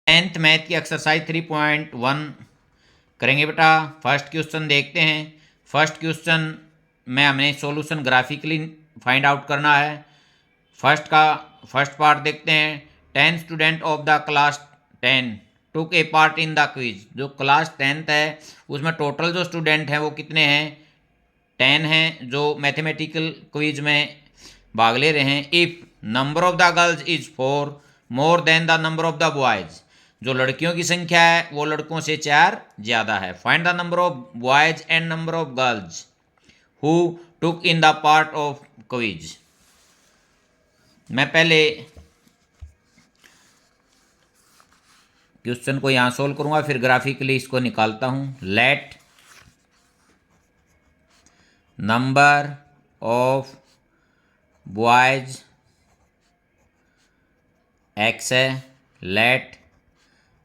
10th math की exercise 3.1 करेंगे बेटा। फर्स्ट क्वेश्चन देखते हैं। फर्स्ट क्वेश्चन में हमें सॉल्यूशन ग्राफिकली फाइंड आउट करना है। फर्स्ट पार्ट देखते हैं। 10 student of the class 10 took A part in the quiz. जो क्लास 10th है उसमें टोटल जो स्टूडेंट हैं वो कितने हैं? 10 हैं जो मैथमेटिकल क्विज में भाग ले रहे हैं। If number of the girls is 4 more then the number of the boys, जो लड़कियों की संख्या है वो लड़कों से 4 ज़्यादा है। Find the number of boys and number of girls who took in the part of quiz. मैं पहले क्वेश्चन को यहाँ सोल्व करूँगा, फिर ग्राफिकली इसको निकालता हूँ। Let number of boys x है, let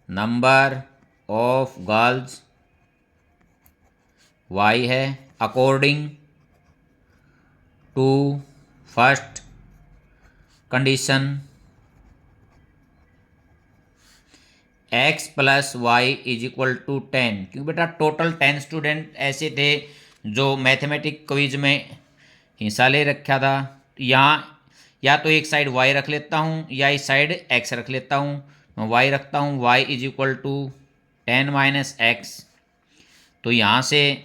number of girls y है, according to first condition x plus y is equal to 10। क्योंकि बेटा टोटल 10 स्टूडेंट ऐसे थे जो मैथमेटिक क्विज में हिस्सा ले रखा था। यहाँ या तो एक साइड y रख लेता हूँ या इस साइड x रख लेता हूँ। मैं y रखता हूँ, y is equal to 10 minus x. तो यहाँ से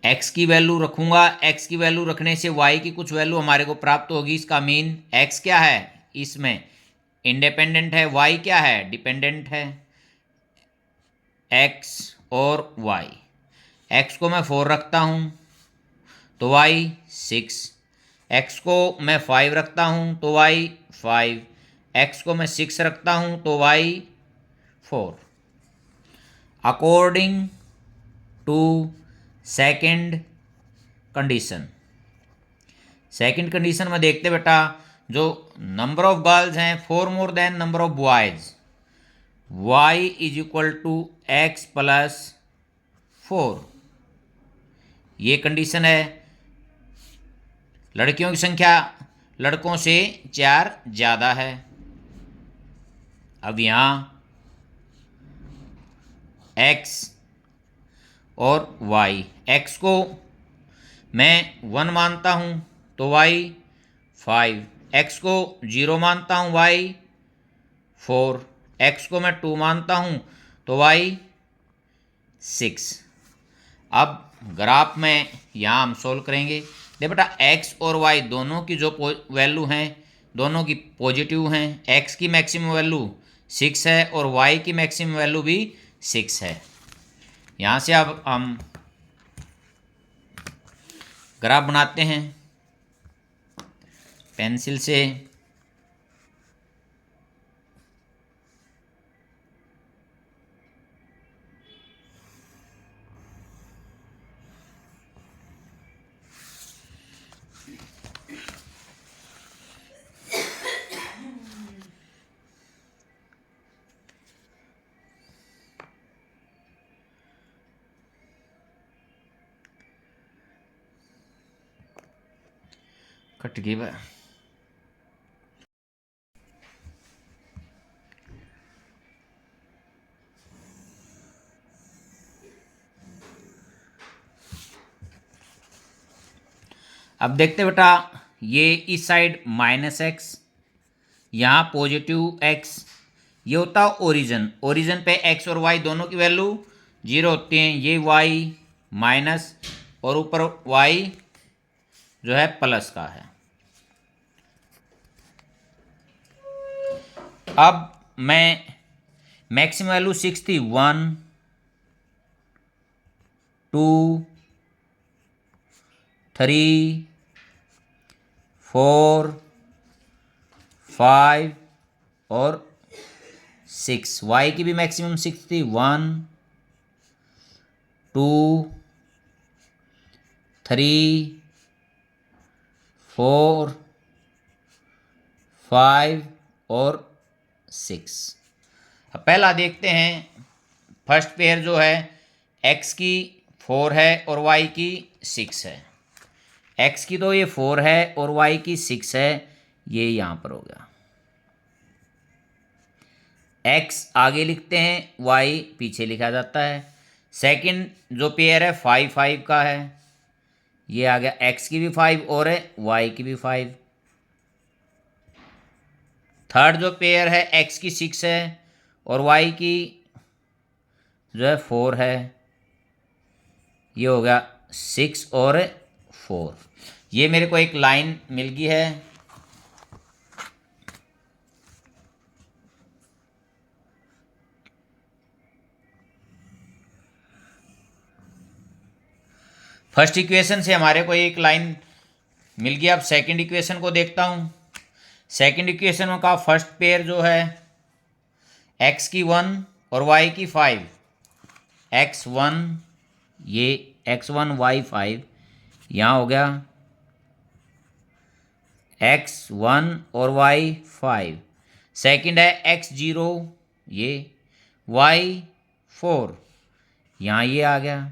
x की वैल्यू रखूँगा, x की वैल्यू रखने से y की कुछ वैल्यू हमारे को प्राप्त होगी। इसका मीन x क्या है, इसमें इंडिपेंडेंट है, y क्या है, डिपेंडेंट है। x और y, x को मैं 4 रखता हूँ तो y 6, x को मैं 5 रखता हूँ तो y 5, x को मैं 6 रखता हूँ तो y 4। According to second condition, second condition में देखते बेटा जो नंबर ऑफ गर्ल्स हैं 4 more than number of boys, y is equal to x plus 4। ये कंडीशन है। लड़कियों की संख्या लड़कों से 4 ज़्यादा है। अब यहाँ x और y, x को मैं 1 मानता हूँ तो y 5, x को 0 मानता हूँ y 4, x को मैं 2 मानता हूँ तो y 6। अब ग्राफ में यहाँ हम सोल्व करेंगे। देखो बेटा x और y दोनों की जो वैल्यू हैं दोनों की पॉजिटिव हैं। x की मैक्सिमम वैल्यू 6 है और y की मैक्सिमम वैल्यू भी 6 है। यहाँ से अब हम ग्राफ बनाते हैं पेंसिल से। कट गई बा। अब देखते बेटा ये इस साइड माइनस एक्स, यहाँ पॉजिटिव एक्स, ये होता है ओरिजिन। ओरिजिन पे एक्स और वाई दोनों की वैल्यू 0 होती हैं। ये वाई माइनस और ऊपर वाई जो है प्लस का है। अब मैं मैक्सिमम वैल्यू 6 थी, 1 2 3 4 5 और 6। वाई की भी मैक्सिमम 6 थी, 1 2 3 4 5 और 6। अब पहला देखते हैं। फर्स्ट पेयर जो है x की 4 है और y की 6 है। x की तो ये 4 है और y की 6 है। ये यहाँ पर हो गया। x आगे लिखते हैं, y पीछे लिखा जाता है। सेकंड जो पेयर है 5 5 का है, ये आ गया, x की भी 5 और है y की भी 5। थर्ड जो पेयर है x की 6 है और y की जो है 4 है, ये हो गया 6 और 4। ये मेरे को एक लाइन मिल गई है। फर्स्ट इक्वेशन से हमारे को एक लाइन मिल गया। अब सेकंड इक्वेशन को देखता हूँ। सेकंड इक्वेशन का फर्स्ट पेयर जो है x की 1 और y की 5, x1 ये x1 y5 यहाँ हो गया x1 और y5। सेकंड है x0 ये y4 यहाँ ये आ गया,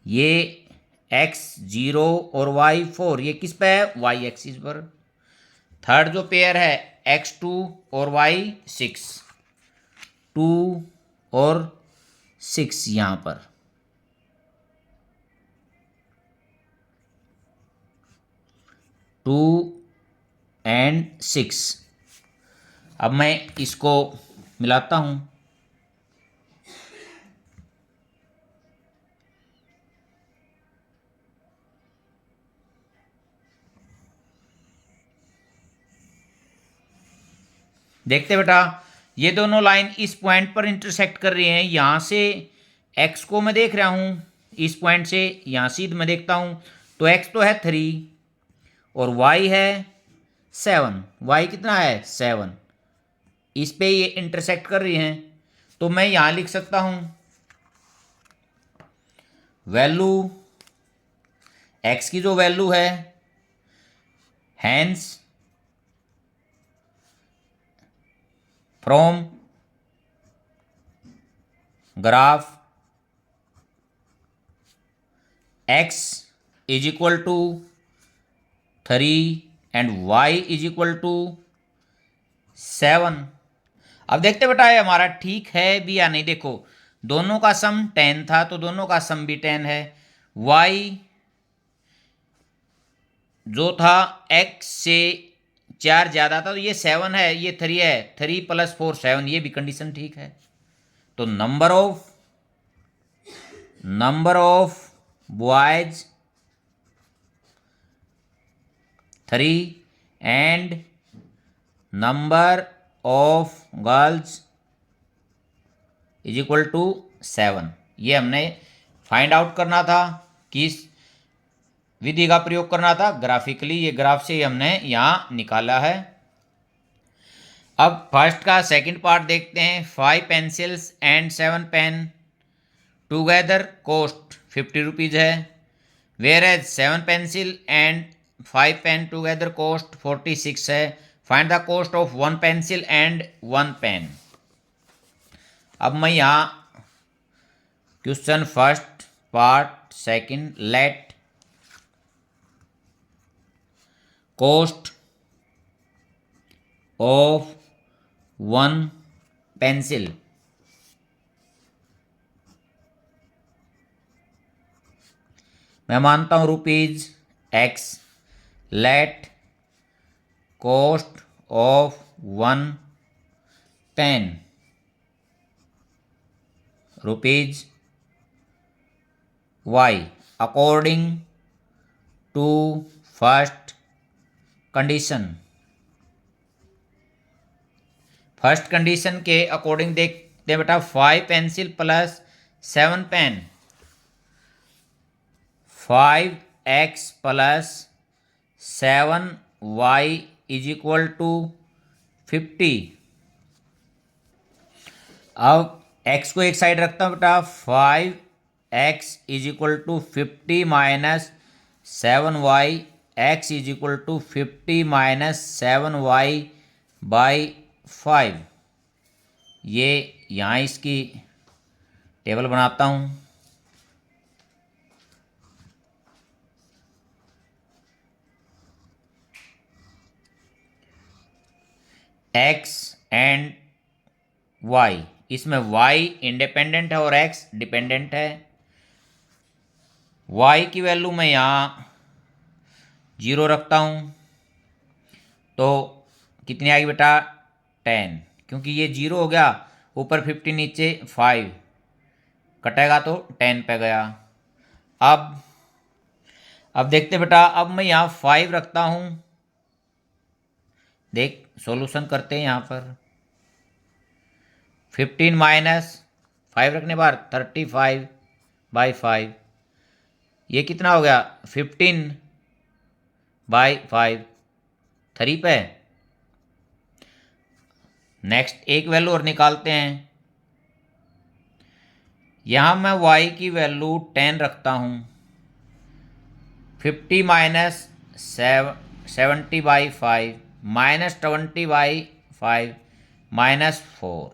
ये x0 और y4 ये किस पे है, y एक्सिस पर। थर्ड जो पेयर है x2 और y6, 2 और 6 यहाँ पर। Two and 6। अब मैं इसको मिलाता हूँ। देखते बेटा, ये दोनों लाइन इस पॉइंट पर इंटरसेक्ट कर रही हैं। यहाँ से x को मैं देख रहा हूँ, इस पॉइंट से यहाँ सीध मैं देखता हूँ तो x तो है 3 और y है 7। y कितना है 7, इस पे ये इंटरसेक्ट कर रही हैं। तो मैं यहाँ लिख सकता हूँ वैल्यू x की जो वैल्यू है, hence from graph x is equal to 3 and y is equal to 7। अब देखते बेटा ये हमारा ठीक है भी या नहीं। देखो दोनों का सम 10 था तो दोनों का सम भी 10 है। y जो था x से 4 ज़्यादा था तो ये 7 है, ये 3 है, 3 + 4 7, ये भी कंडीशन ठीक है। तो number of boys 3 and number of girls is equal to 7। ये हमने फाइंड आउट करना था, किस विधि का प्रयोग करना था, ग्राफिकली। ये ग्राफ से ही हमने यहाँ निकाला है। अब फर्स्ट का सेकंड पार्ट देखते हैं। 5 pencils and 7 pen together cost 50 rupees है, whereas 7 pencil and 5 pen together cost 46 है। Find the cost of 1 pencil and 1 pen. अब मैं यहाँ question first part second, let cost of 1 pencil मैं मानता हूँ ₹X, let cost of 1 pen ₹Y according to first condition. First condition के according देखते हैं बेटा, 5 pencil plus 7 pen, 5x plus 7y is equal to 50। अब x को एक साइड रखता हूँ बेटा, 5x is equal to 50 minus 7y, x is equal to 50 minus 7y by 5। ये यहाँ इसकी टेबल बनाता हूँ। एक्स एंड वाई, इसमें वाई इंडिपेंडेंट है और एक्स डिपेंडेंट है। वाई की वैल्यू मैं यहाँ 0 रखता हूँ तो कितनी आएगी बेटा 10, क्योंकि ये 0 हो गया, ऊपर 50 नीचे 5 कटेगा तो 10 पे गया। अब देखते बेटा, अब मैं यहाँ 5 रखता हूँ, देख सॉल्यूशन करते हैं यहाँ पर। 15 माइनस 5 रखने पर 35/5, ये कितना हो गया 15/5, 3 पे। नेक्स्ट एक वैल्यू और निकालते हैं, यहाँ मैं y की वैल्यू 10 रखता हूँ। 50 माइनस 70/5 माइनस 20/5 -4।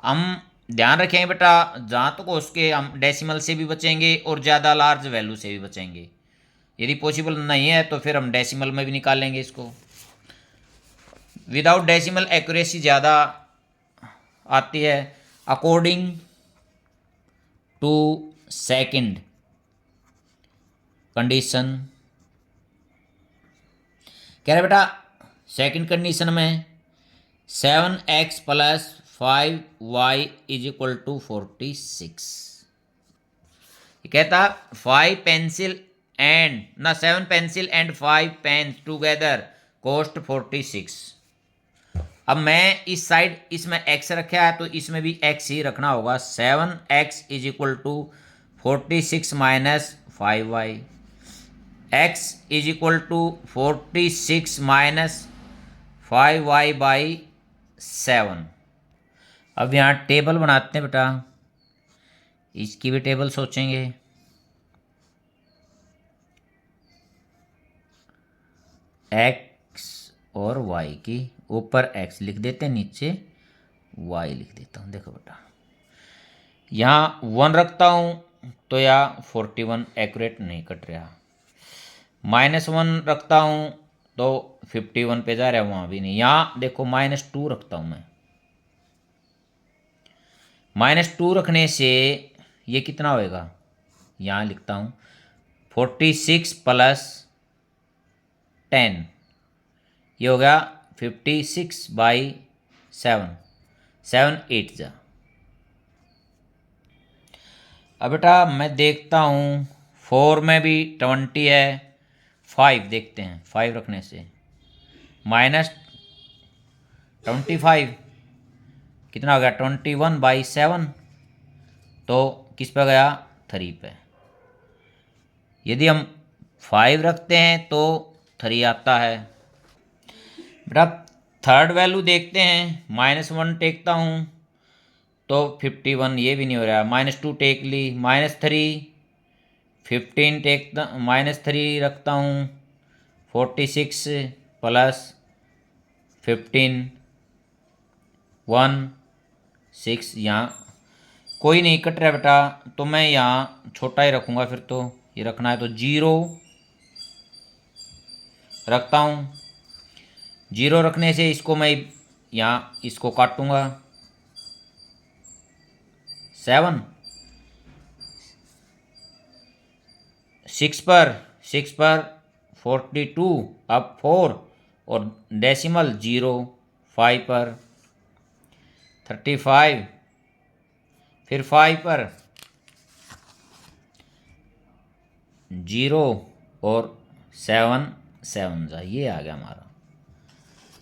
हम ध्यान रखेंगे बेटा, जहाँ तक हो सके हम डेसिमल से भी बचेंगे और ज़्यादा लार्ज वैल्यू से भी बचेंगे। यदि पॉसिबल नहीं है तो फिर हम डेसिमल में भी निकालेंगे इसको। विदाउट डेसिमल एक्यूरेसी ज़्यादा आती है। अकॉर्डिंग टू सेकंड कंडीशन, कह रहे बेटा सेकंड कंडीशन में 7x + 5y = 46। ये कहता 5 पेंसिल एंड ना 7 pencil and 5 pen together cost 46। अब मैं इस साइड इसमें x रखा है तो इसमें भी x ही रखना होगा। 7x = 46 - 5y, x = 46 - 5y/7। अब यहाँ टेबल बनाते हैं बेटा, इसकी भी टेबल सोचेंगे। x और y की, ऊपर x लिख देते हैं, नीचे y लिख देता हूँ। देखो बेटा यहाँ 1 रखता हूँ तो यहाँ 41 एक्यूरेट नहीं कट रहा। -1 रखता हूँ तो 51 पे जा रहा है, वहाँ भी नहीं। यहाँ देखो -2 रखता हूँ मैं, -2 रखने से ये कितना होएगा, यहाँ लिखता हूँ 46 + 10, ये हो गया 56/7, 7 8 जा। अब बेटा मैं देखता हूँ 4 में भी 20 है, 5 देखते हैं, 5 रखने से -25 कितना हो गया 21/7, तो किस पे गया 3 पे। यदि हम 5 रखते हैं तो 3 आता है। बेटा थर्ड वैल्यू देखते हैं, -1 टेकता हूँ तो 51, ये भी नहीं हो रहा। -2 टेक ली, -3 15 टेकता, -3 रखता हूँ 46 + 15 1 6, यहाँ कोई नहीं कट रहा बेटा, तो मैं यहाँ छोटा ही रखूँगा। फिर तो ये रखना है तो 0 रखता हूँ। 0 रखने से इसको मैं यहाँ इसको काटूँगा 7, 6 पर 42, अब 4 और डेसिमल 0, 5 पर 35, फिर 5 पर 0 और 7 7 जा, ये आ गया हमारा,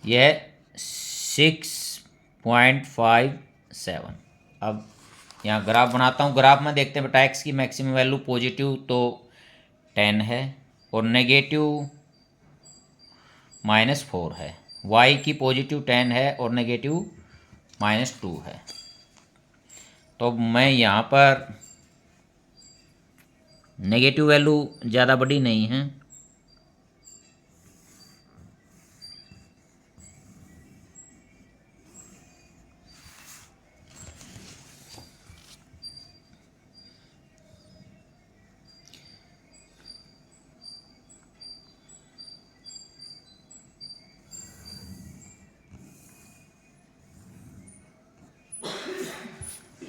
यह 6.57। अब यहाँ ग्राफ बनाता हूँ। ग्राफ में देखते हैं बेटा एक्स की मैक्सिमम वैल्यू पॉजिटिव तो 10 है और नेगेटिव -4 है। y की पॉजिटिव 10 है और नेगेटिव -2 है। तो मैं यहाँ पर नेगेटिव वैल्यू ज़्यादा बड़ी नहीं है,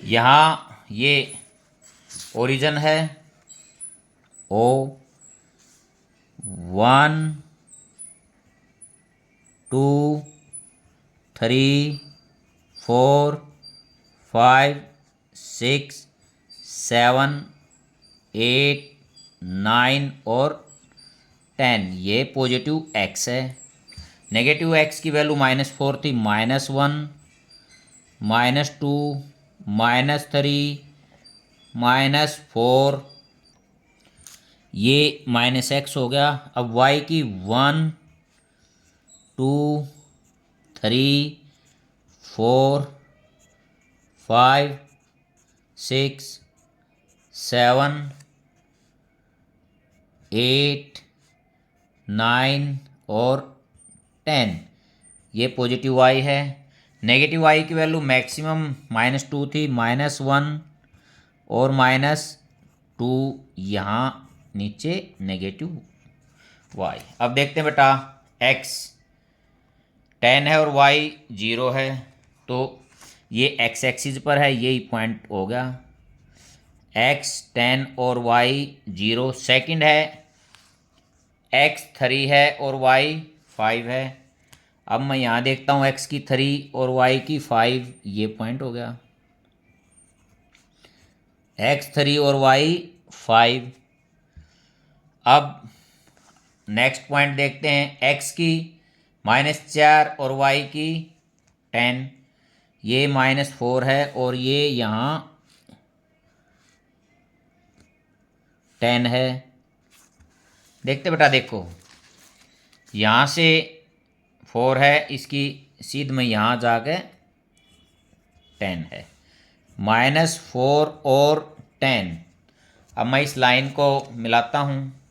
यहाँ ये ओरिजिन है O 1 2 3 4 5 6 7 8 9 और 10, ये पॉजिटिव x है। नेगेटिव x की वैल्यू -4 थी, -1 -2 -3 -4, ये -x हो गया। अब y की 1 2 3 4 5 6 7 8 9 और 10, ये पॉजिटिव y है। नेगेटिव y की वैल्यू मैक्सिमम -2 थी, -1 और -2, यहाँ नीचे नेगेटिव y। अब देखते हैं बेटा, x 10 है और y 0 है, तो ये x एक्सिस पर है, यही पॉइंट हो गया। x 10 और y 0। सेकंड है x 3 है और y 5 है। अब मैं यहाँ देखता हूँ x की 3 और y की 5, ये पॉइंट हो गया। x 3 और y 5। अब नेक्स्ट पॉइंट देखते हैं, x की -4 और y की 10, ये -4 है और ये यहाँ 10 है। देखते बेटा, देखो यहाँ से 4 है, इसकी सीध में यहाँ जाके 10 है। -4 और 10। अब मैं इस लाइन को मिलाता हूँ।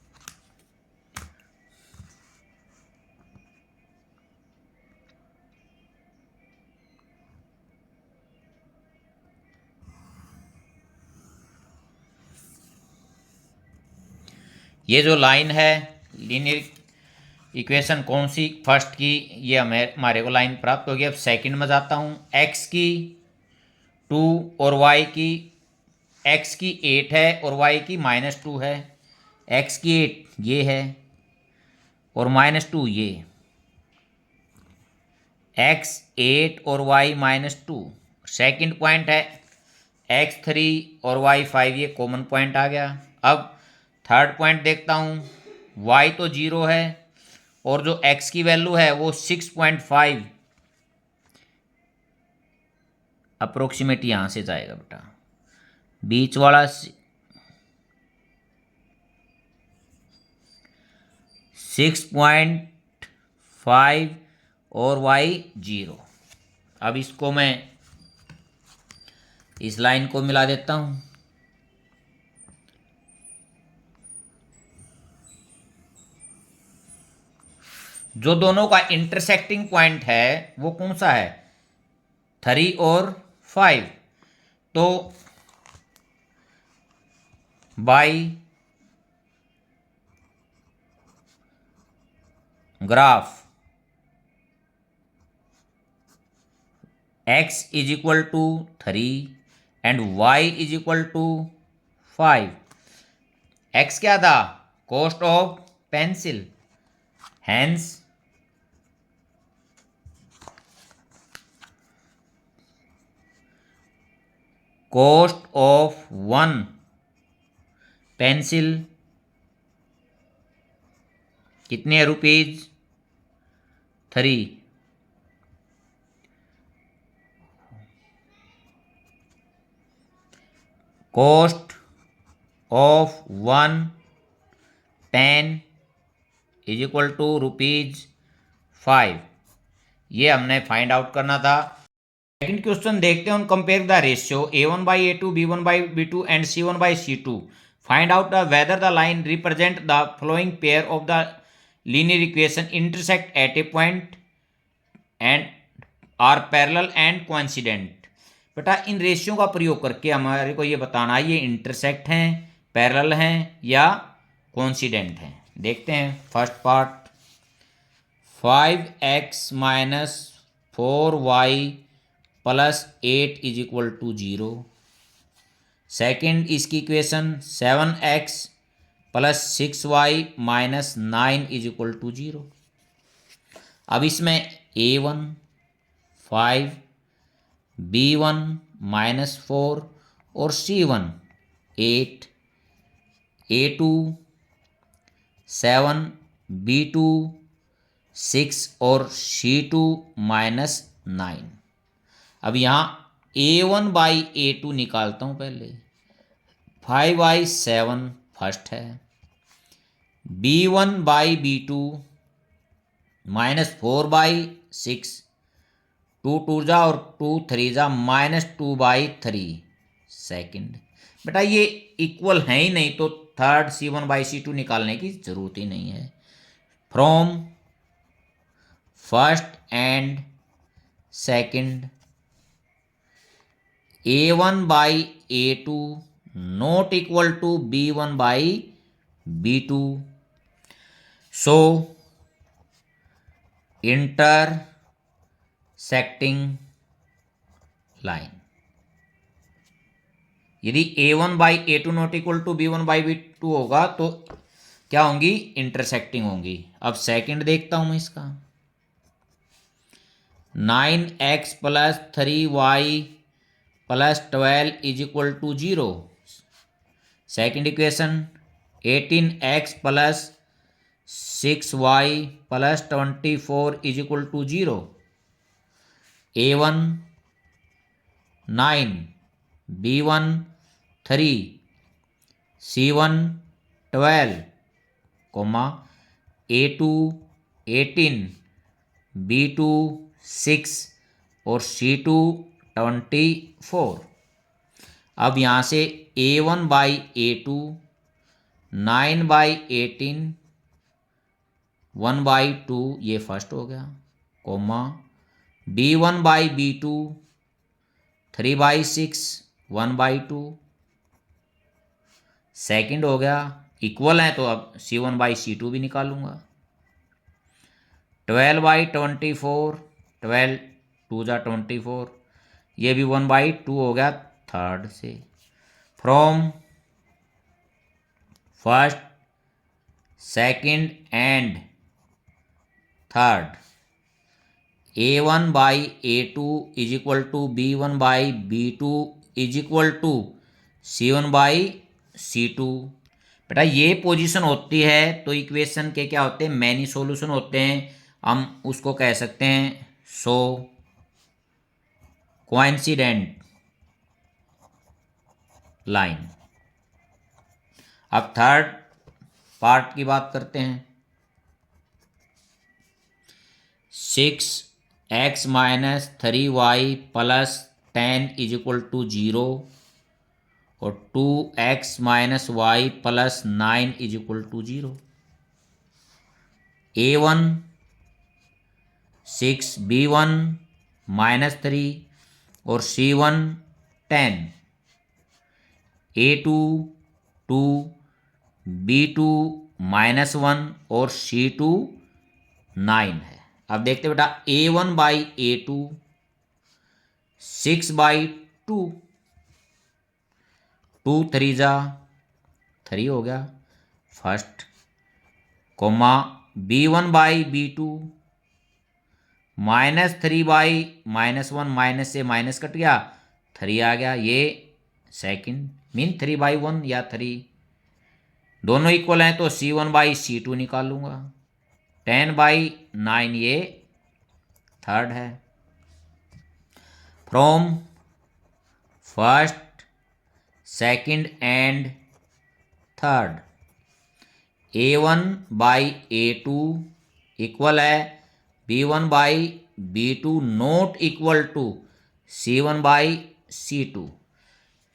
ये जो लाइन है, लीनियर इक्वेशन कौन सी, फर्स्ट की, ये हमारे को लाइन प्राप्त होगी। अब सेकंड में जाता हूँ। x की 2 और y की, x की 8 है और y की -2 है। x की 8 ये है और -2 ये। x 8 और y -2। सेकंड पॉइंट है x 3 और y 5, ये कॉमन पॉइंट आ गया। अब थर्ड पॉइंट देखता हूँ, y तो 0 है और जो x की वैल्यू है वो 6.5 अप्रोक्सीमेट यहाँ से जाएगा बेटा, बीच वाला 6.5 और y 0। अब इसको मैं इस लाइन को मिला देता हूँ। जो दोनों का इंटरसेक्टिंग पॉइंट है वो कौन सा है, 3 और 5। तो by graph x is equal to 3 and y is equal to 5। x क्या था, cost of pencil, hence cost of 1 pencil कितने rupees, 3। Cost of 1 pen is equal to ₹5। ये हमने फाइंड आउट करना था। सेकंड क्वेश्चन देखते हैं, compare the ratio A1/A2, B1/B2 and C1/C2। Find out the whether the line represent the following pair of the linear equation intersect at a point and are parallel and coincident. बेटा, इन ratio का प्रयोग करके हमारे को ये बताना है ये इंटरसेक्ट हैं, पैरेलल हैं या कोइंसिडेंट हैं। देखते हैं first part, 5x - 4y + 8 = 0। Second इसकी equation 7x plus 6y-9 is equal to 0। अब इसमें a1 5, b1 -4 और c1 8, a2 7, b2 6 और c2 -9। अब यहाँ a1/a2 निकालता हूँ पहले। 5/7 फर्स्ट है, b1/b2 -4/6, 2 2 जा और 2 3 जा -2/3 सेकंड। बेटा ये इक्वल है ही नहीं तो थर्ड c1/c2 निकालने की जरूरत ही नहीं है। From first and second a1/a2 not equal to b1/b2, so intersecting line। यदि a1/a2 not equal to b1/b2 होगा तो क्या होंगी, इंटरसेक्टिंग होंगी। अब सेकंड देखता हूं मैं इसका। 9x plus 3y plus 12 is equal to 0। Second equation 18x plus 6y plus 24 is equal to 0। a1 9, b1 3, c1 12, a2 18, b2 6 और c2 24। अब यहाँ से a1/a2 9/18 1/2 ये फर्स्ट हो गया, b1/b2 3/6 1/2 सेकंड हो गया। इक्वल है तो अब c1/c2 भी निकालूंगा। 12/24 12 2 जा 24, ये भी 1/2 हो गया थर्ड से। From first second and third a1/a2 is equal to b1/b2 is equal to c1/c2। बेटा ये पोजीशन होती है तो इक्वेशन के क्या होते हैं, मैनी सॉल्यूशन होते हैं। हम उसको कह सकते हैं सो कोइंसिडेंट लाइन। अब थर्ड पार्ट की बात करते हैं। 6x minus 3y plus 10 is equal to 0 और 2x minus y plus 9 is equal to 0। a1 6, b1 -3 और c1 10, a2 2, b2 -1 और c2 9 है। अब देखते बेटा a1/a2 6/2, 2 3 जा 3 हो गया फर्स्ट, b1/b2 -3/-1 माइनस से माइनस कट गया 3 आ गया, ये सेकंड मीन 3/1 या 3 दोनों इक्वल हैं तो c1/c2 निकाल लूँगा। 10/9 ये थर्ड है। From first second and third a1/a2 equal है b1/b2 not equal to c1/c2।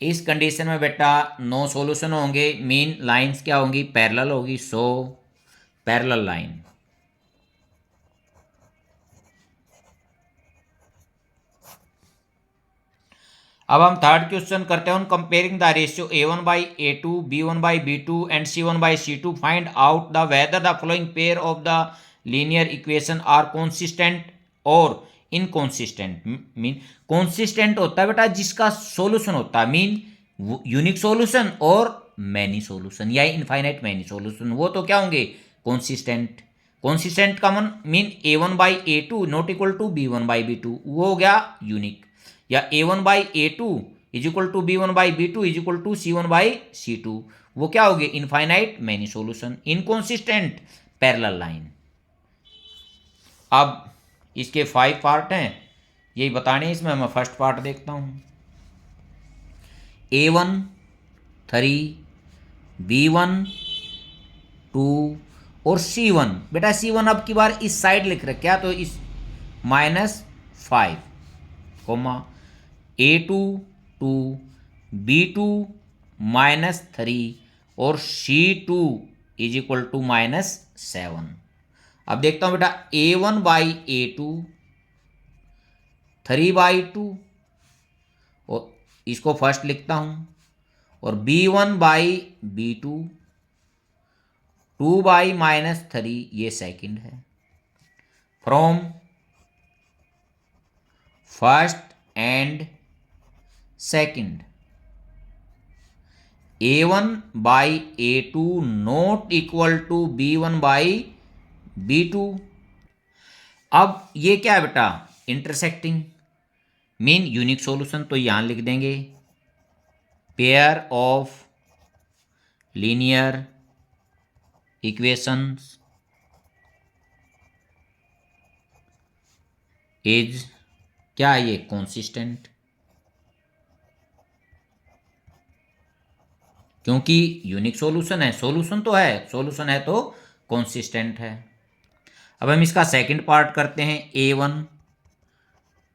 इस कंडीशन में बेटा नो सॉल्यूशन होंगे, मीन लाइंस क्या होंगी, पैरेलल होगी, सो पैरेलल लाइन। अब हम थर्ड क्वेश्चन करते हैं। Comparing the ratio a1/a2 b1/b2 and c1/c2 find out the whether the following pair of the linear equation are consistent और इनकॉन्सिस्टेंट। मीन कॉन्सिस्टेंट होता है बेटा जिसका सॉल्यूशन होता है, मीन यूनिक सॉल्यूशन और मैनी सॉल्यूशन या इनफाइनाइट मैनी सॉल्यूशन, वो तो क्या होंगे, कॉन्सिस्टेंट। कॉन्सिस्टेंट का mean A1/A2 not equal to B1/B2, वो हो गया यूनिक। या A1/A2 is equal to B1/B2 is equal to C1/C2, वो क्या हो गए, infinite many solution. Inconsistent parallel line. अब इसके 5 पार्ट हैं, यही बताने, इसमें मैं फर्स्ट पार्ट देखता हूँ। A1 3, B1 2 और C1। बेटा C1 अब की बार इस साइड लिख रखा, तो इस -5 कोमा A2 2, B2 -3 और C2 इज इक्वल टू -7। अब देखता हूं बेटा A1/A2 3/2 और इसको फर्स्ट लिखता हूं, और B1/B2 2/-3 ये सेकंड है। From first and second A1/A2 not equal to B1/B2। अब ये क्या है बेटा, इंटरसेक्टिंग मीन यूनिक सॉल्यूशन, तो यहां लिख देंगे pair of linear equations is क्या है ये, कॉन्सिस्टेंट, क्योंकि यूनिक सॉल्यूशन है, सॉल्यूशन तो है, सॉल्यूशन है तो कॉन्सिस्टेंट है। अब हम इसका सेकंड पार्ट करते हैं। A1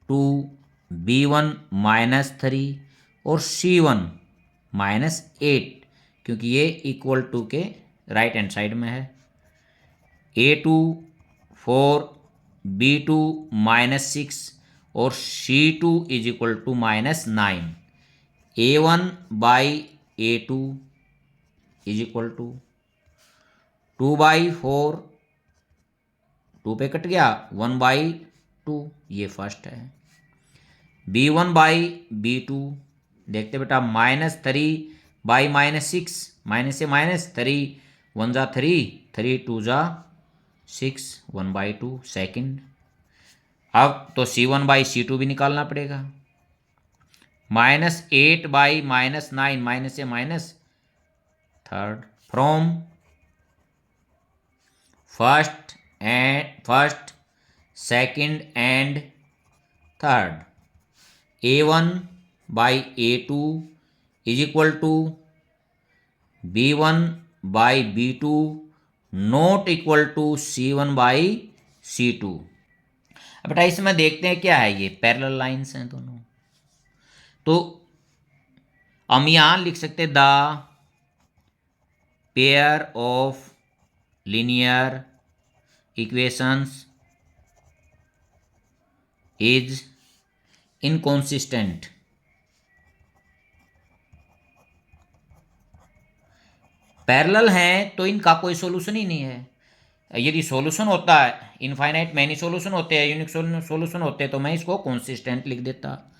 2, B1 -3 और C1 -8, क्योंकि ये इक्वल टू के राइट हैंड साइड में है। A2 4, B2 -6 और C2 is equal to -9। A1/A2 is equal to 2/4, 2 पे कट गया, 1/2, ये फर्स्ट है। B1/B2 देखते बेटा -3/-6, माइनस से -3, 1 जा 3, 3 2 जा 6, 1/2 सेकंड। अब तो C1/C2 भी निकालना पड़ेगा। -8/-9, माइनस से minus third. From first second and third A1/A2 is equal to B1/B2 not equal to C1/C2। अब बेटा इसमें देखते हैं क्या है, ये पैरेलल लाइंस हैं दोनों, तो हम यहां लिख सकते the pair of linear equations is inconsistent. Parallel हैं तो इनका कोई सॉल्यूशन ही नहीं है। यदि सॉल्यूशन होता है, इनफाइनाइट मैनी सॉल्यूशन होते हैं, यूनिक सॉल्यूशन होते हैं, तो मैं इसको कॉन्सिस्टेंट लिख देता।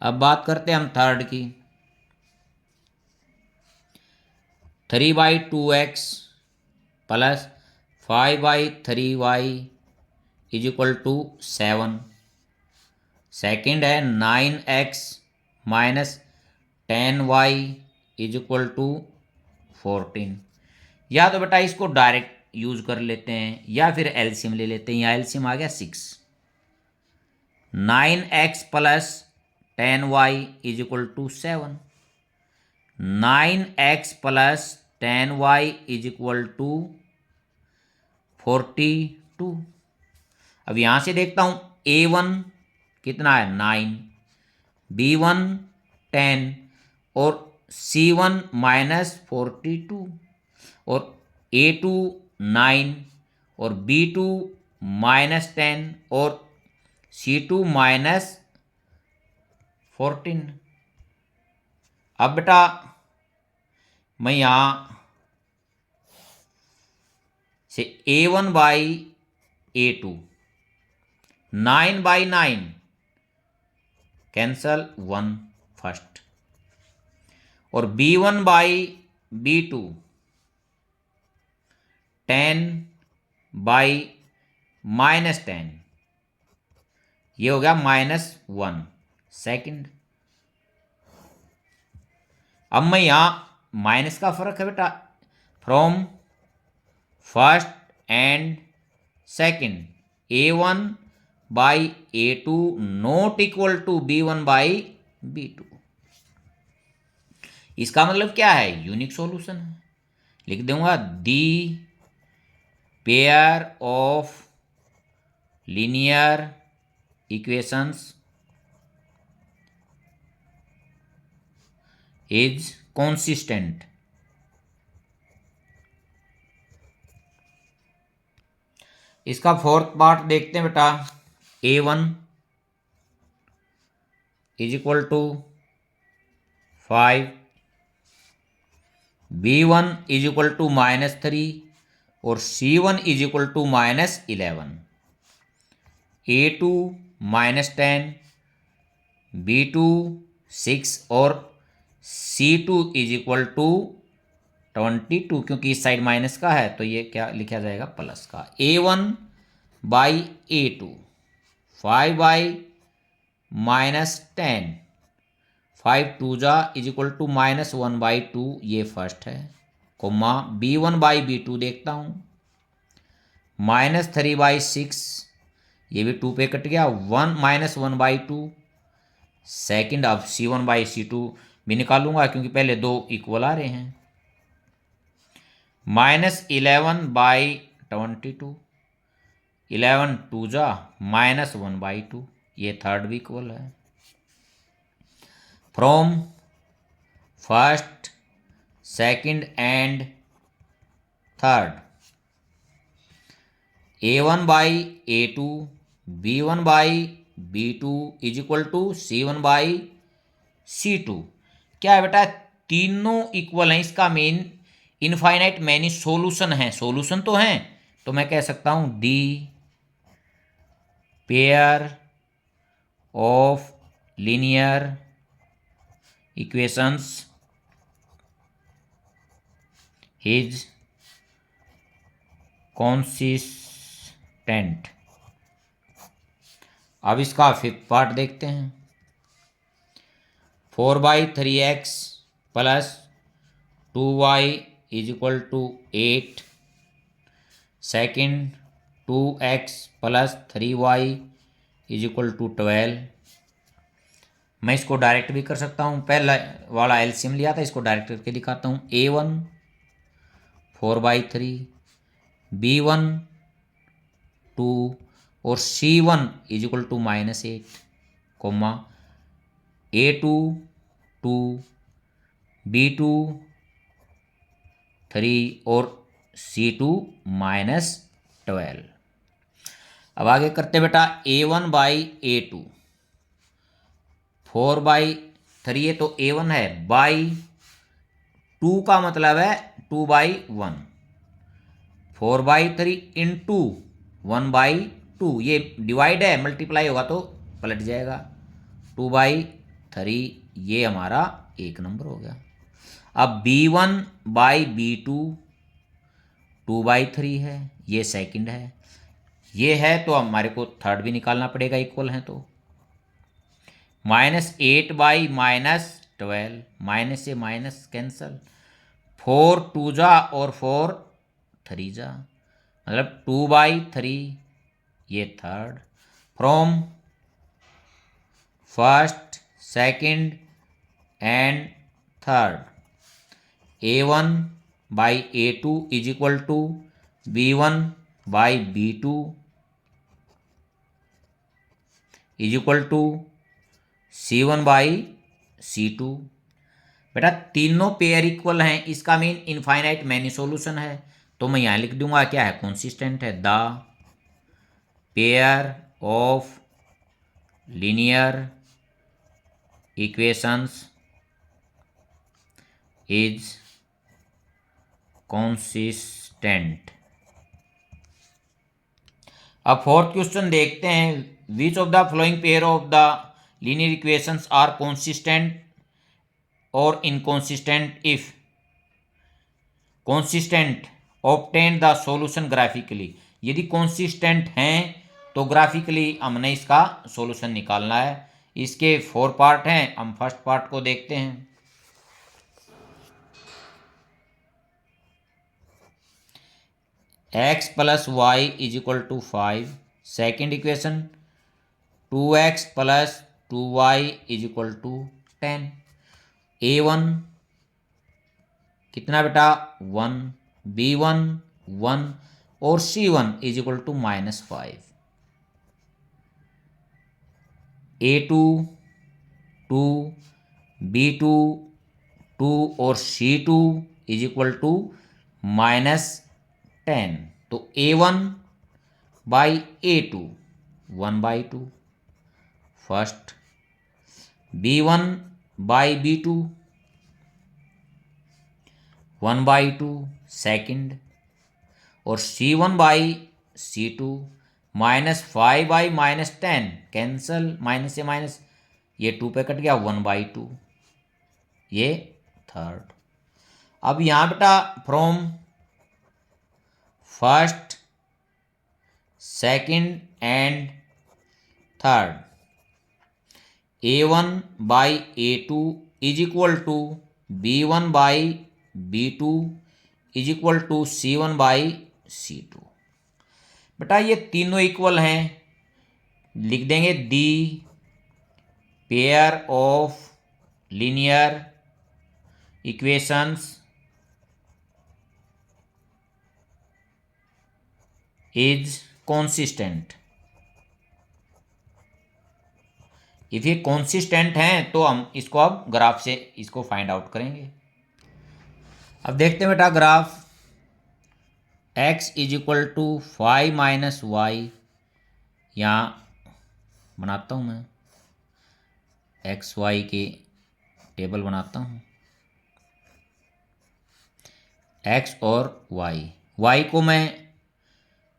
अब बात करते हैं हम थर्ड की। 3/2x plus 5/3y is equal to 7। Second है 9x minus 10y is equal to 14। या तो बेटा इसको डायरेक्ट यूज कर लेते हैं या फिर एलसीएम ले लेते हैं। यहाँ एलसीएम आ गया 6। 9x plus 10y is equal to 7। 9x plus 10y is equal to 42। अब यहां से देखता हूं A1 कितना है 9, B1 10 और C1 -42 और A2 9 और B2 -10 और C2 -14। अब बेटा मैं यहां से A1/A2 9/9 कैंसल 1 फर्स्ट और B1 बाई B2 10 बाई -10, ये हो गया -1 सेकेंड। अब मैं यहां माइनस का फर्क है बेटा, from first and second, A1 by A2 not equal to B1 by B2। इसका मतलब क्या है, यूनिक सॉल्यूशन है। लिख दूंगा the pair of linear equations is consistent। इसका फोर्थ पार्ट देखते हैं बेटा, A1 is equal to 5, B1 is equal to -3 और C1 is equal to -11, A2 -10, B2 6 और C2 इज इक्वल टू 22, क्योंकि इस साइड माइनस का है तो ये क्या लिखा जाएगा, प्लस का। A1 बाई A2 5 बाई -10, 5 2 जा इज इक्वल टू -1 बाई 2, ये फर्स्ट है, कोमा B1 बाई B2 देखता हूँ -3 बाई 6, ये भी 2 पे कट गया, -1 बाई 2 सेकेंड। अब C1 बाई C2 भी निकालूंगा क्योंकि पहले दो इक्वल आ रहे हैं, -11 बाई 22, 11 2 जा -1 बाई 2, ये थर्ड भी इक्वल है। From first second and third, A1 by A2 B1 by B2 is equal to C1 by C2। क्या है बेटा, तीनों इक्वल हैं, इसका मेन इनफाइनाइट मैनी सॉल्यूशन है, सॉल्यूशन तो हैं, तो मैं कह सकता हूं the pair of linear equations is consistent. अब इसका फिफ्थ पार्ट देखते हैं, 4/3x plus 2y is equal to 8, second 2x plus 3y is equal to 12। मैं इसको डायरेक्ट भी कर सकता हूँ, पहला वाला एलसीएम लिया था, इसको डायरेक्ट करके दिखाता हूँ। A1 4/3, B1 2 और C1 is equal to -8, coma A2 2, B2 3 और C2 -12। अब आगे करते बेटा, A1 बाई A2 4/3 है तो A1 है, बाई 2 का मतलब है 2/1, 4/3 इंटू 1/2, ये डिवाइड है, मल्टीप्लाई होगा तो पलट जाएगा, 2/3, ये हमारा एक नंबर हो गया। अब B1 बाई B2 2/3 है, ये सेकंड है, ये है तो हमारे को थर्ड भी निकालना पड़ेगा, इक्वल है तो -8 बाई -12, माइनस से माइनस कैंसल, 4 2 जा और 4 3 जा, मतलब 2/3, ये third. From first second and third, A1 by A2 is equal to B1 by B2 is equal to C1 by C2। बेटा तीनों पेयर इक्वल हैं, इसका मीन इनफाइनाइट मैनी सॉल्यूशन है, तो मैं यहाँ लिख दूंगा क्या है, कंसिस्टेंट है। The pair of linear equations is consistent. अब फोर्थ क्वेश्चन देखते हैं, which of the following pair of the linear equations are consistent or inconsistent if consistent obtain the solution graphically. यदि कॉन्सिस्टेंट हैं तो ग्राफिकली हमने इसका solution निकालना है। इसके 4 पार्ट हैं, हम फर्स्ट पार्ट को देखते हैं। x plus y is equal to 5। Second equation 2x plus 2y is equal to 10। a1 कितना बेटा 1, b1 1 और c1 is equal to -5। a2 2, b2 2 और c2 इज इक्वल टू -10। तो a1 by a2 1/2 first, b1 by b2 1/2 second और c1 by c2 -5 by -10 cancel, minus से minus ये 2 पे cut गया 1/2 ये थर्ड। अब यहाँ बेटा from first second and third a1 by a2 is equal to b1 by b2 is equal to c1 by c2। बेटा ये तीनों इक्वल हैं, लिख देंगे the pair of linear equations is consistent. If ये कॉन्सिस्टेंट हैं तो हम इसको अब ग्राफ से इसको फाइंड आउट करेंगे। अब देखते हैं बेटा graph x is equal to 5 minus y, यहाँ बनाता हूँ मैं एक्स वाई के टेबल बनाता हूँ। x और y को मैं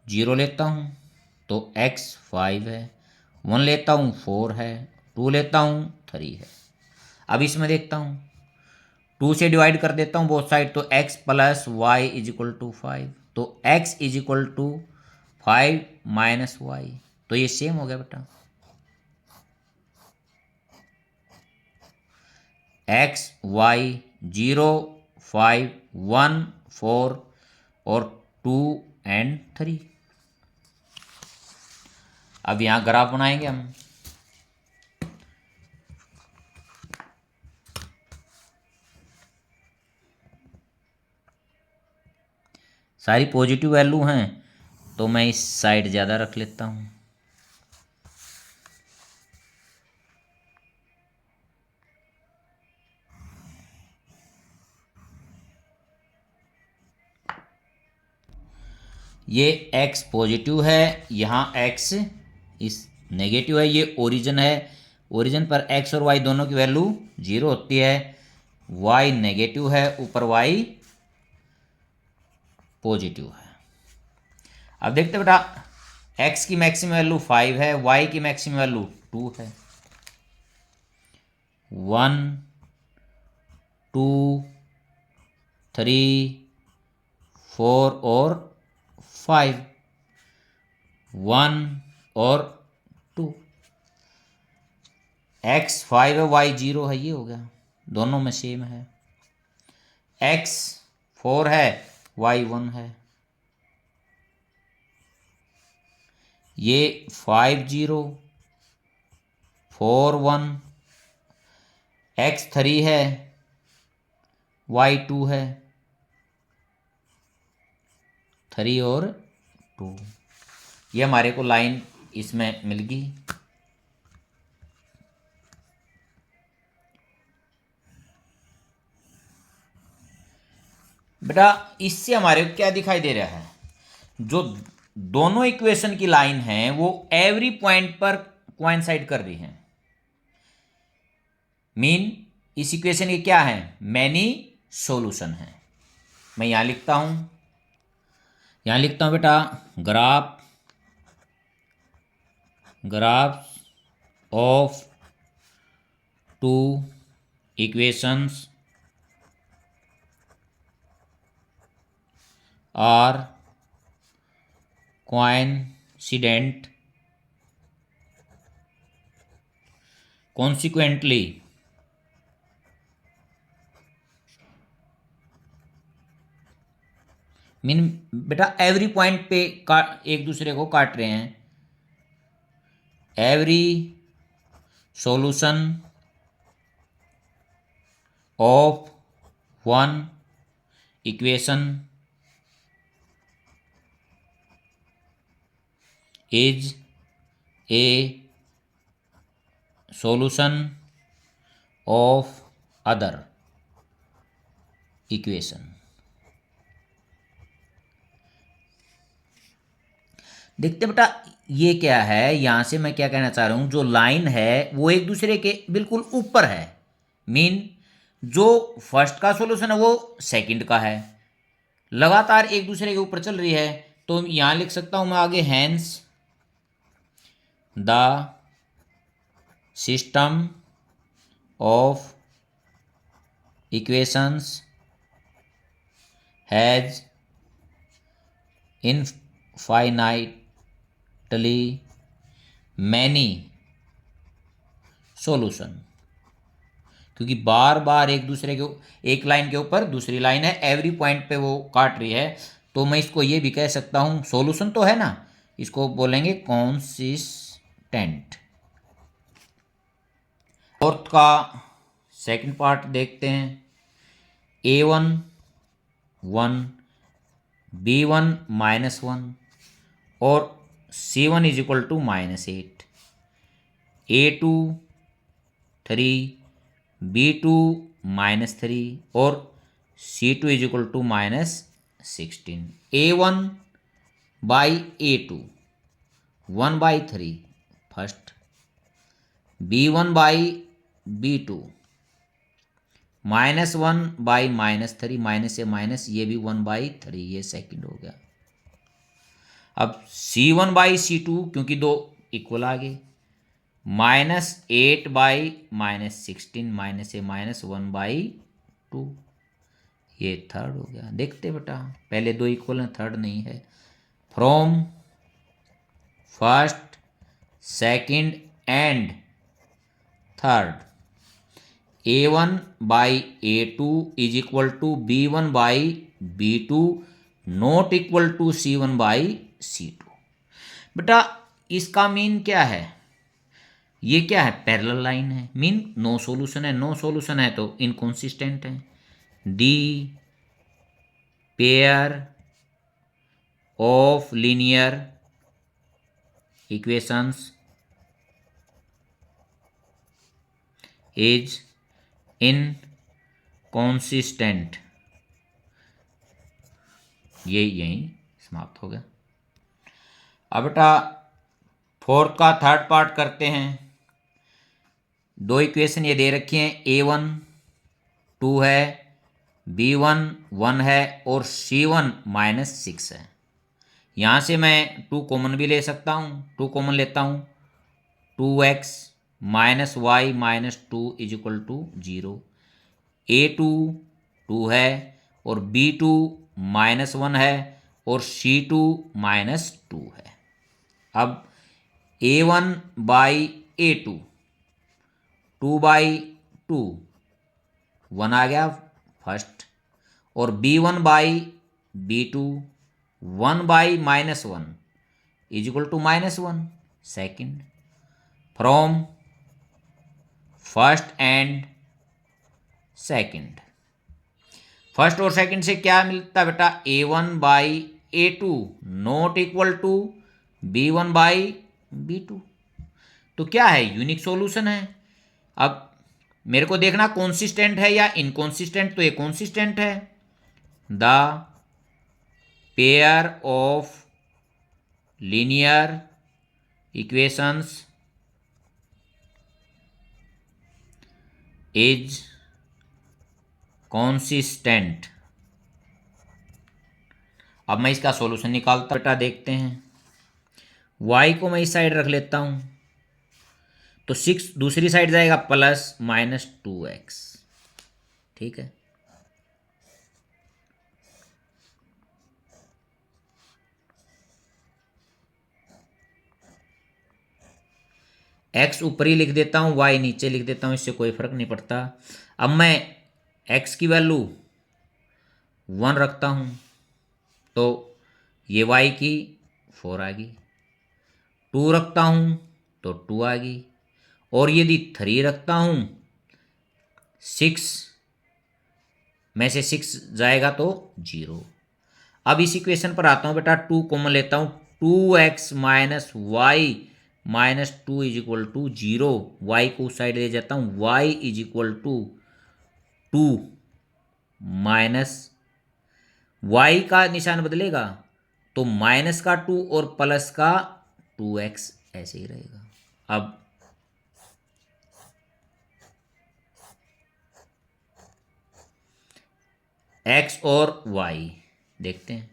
0 लेता हूँ तो x 5 है, 1 लेता हूँ 4 है, 2 लेता हूँ 3 है। अब इसमें देखता हूँ 2 से डिवाइड कर देता हूँ बोथ साइड, तो x plus y is equal to 5, तो x is equal to 5 minus y, तो ये सेम हो गया बेटा। x y 0 5 1 4 और 2 एंड 3। अब यहाँ ग्राफ बनाएंगे हम। सारी पॉजिटिव वैल्यू हैं तो मैं इस साइड ज़्यादा रख लेता हूँ। ये x पॉजिटिव है, यहाँ x इस नेगेटिव है, ये ओरिजिन है। ओरिजिन पर x और y दोनों की वैल्यू 0 होती है। y नेगेटिव है, ऊपर y पॉजिटिव है। अब देखते बेटा x की मैक्सिमम वैल्यू 5 है, y की मैक्सिमम वैल्यू 2 है। 1 2 3 4 और 5, 1 और 2। x 5 है, y 0 है, ये हो गया, दोनों में सेम है। x 4 है, y 1 है, ये 5 0 4 1, x 3 है, y 2 है, 3 और 2। ये हमारे को लाइन इसमें मिल गई। बेटा इससे हमारे को क्या दिखाई दे रहा है, जो दोनों इक्वेशन की लाइन है वो एवरी पॉइंट पर कोइंसाइड कर रही है। मीन इस इक्वेशन के क्या है, मैनी सॉल्यूशन है। मैं यहां लिखता हूं, बेटा graph of two equations are coincident consequently mean बेटा एवरी पॉइंट पे एक दूसरे को काट रहे हैं। Every solution of one equation is a solution of other equation. देखते बेटा ये क्या है, यहां से मैं क्या कहना चाह रहा हूं, जो लाइन है वो एक दूसरे के बिल्कुल ऊपर है। मीन जो फर्स्ट का सॉल्यूशन है वो सेकंड का है, लगातार एक दूसरे के ऊपर चल रही है। तो यहां लिख सकता हूं मैं आगे, hence the system of equations has infinitely many solution. क्योंकि बार बार एक दूसरे के एक लाइन के ऊपर दूसरी लाइन है, एवरी पॉइंट पे वो काट रही है, तो मैं इसको ये भी कह सकता हूं, सॉल्यूशन तो है ना, इसको बोलेंगे कॉन्सिस्टेंट। फोर्थ का सेकंड पार्ट देखते हैं। A1 1, B1 -1 और C1 is equal to -8, A2 3, B2 -3 और C2 is equal to -16। A1 by A2 1/3 first, B1 by B2 -1 by -3, minus से माइनस, ये भी 1/3, ये सेकंड हो गया। अब C1 बाई C2 क्योंकि दो इक्वल आ गए, -8 बाई -16, माइनस से माइनस 1/2, ये थर्ड हो गया। देखते बेटा पहले दो इक्वल हैं, थर्ड नहीं है। From first second and third, A1 by A2 is equal to B1 by B2 not equal to C1 by C2। बेटा इसका मीन क्या है, ये क्या है, पैरेलल लाइन है, मीन नो सॉल्यूशन है। नो सॉल्यूशन है तो इनकॉन्सिस्टेंट है। The pair of linear equations is inconsistent. ये यहीं समाप्त हो गया। अब बेटा फोर्थ का थर्ड पार्ट करते हैं। दो इक्वेशन ये दे रखी हैं, A1 2 है, B1 1 है और C1 -6 है। यहाँ से मैं 2 कॉमन भी ले सकता हूँ, 2 कॉमन लेता हूँ, 2x -y -2 is equal to 0। A2 2 है और B2 -1 है और C2 -2 है। अब A1 बाई A2 2/2 1 आ गया फर्स्ट, और B1 by B2 1/-1 is equal to -1 second. From first and second, first और सेकेंड से क्या मिलता बेटा, A1 by A2 not equal to B1 by B2। तो क्या है, यूनिक सॉल्यूशन है। अब मेरे को देखना कॉन्सिस्टेंट है या इनकॉन्सिस्टेंट, तो ये कॉन्सिस्टेंट है। The pair of linear equations is consistent. अब मैं इसका सॉल्यूशन निकालता बेटा, देखते हैं। y को मैं इस साइड रख लेता हूं, तो 6 दूसरी साइड जाएगा, प्लस -2x ठीक है। एक्स ऊपरी लिख देता हूँ, वाई नीचे लिख देता हूँ, इससे कोई फर्क नहीं पड़ता। अब मैं एक्स की वैल्यू 1 रखता हूँ तो ये वाई की 4 आ गई। 2 रखता हूँ तो 2 आ गई। और यदि 3 रखता हूँ, 6 में से 6 जाएगा तो 0। अब इस इक्वेशन पर आता हूँ बेटा, 2 कॉमन लेता हूँ। 2x minus y minus 2 is equal to 0। Y को उस साइड ले जाता हूँ, y is equal to 2 minus, y का निशान बदलेगा तो माइनस का 2 और प्लस का 2x ऐसे ही रहेगा। अब x और y देखते हैं।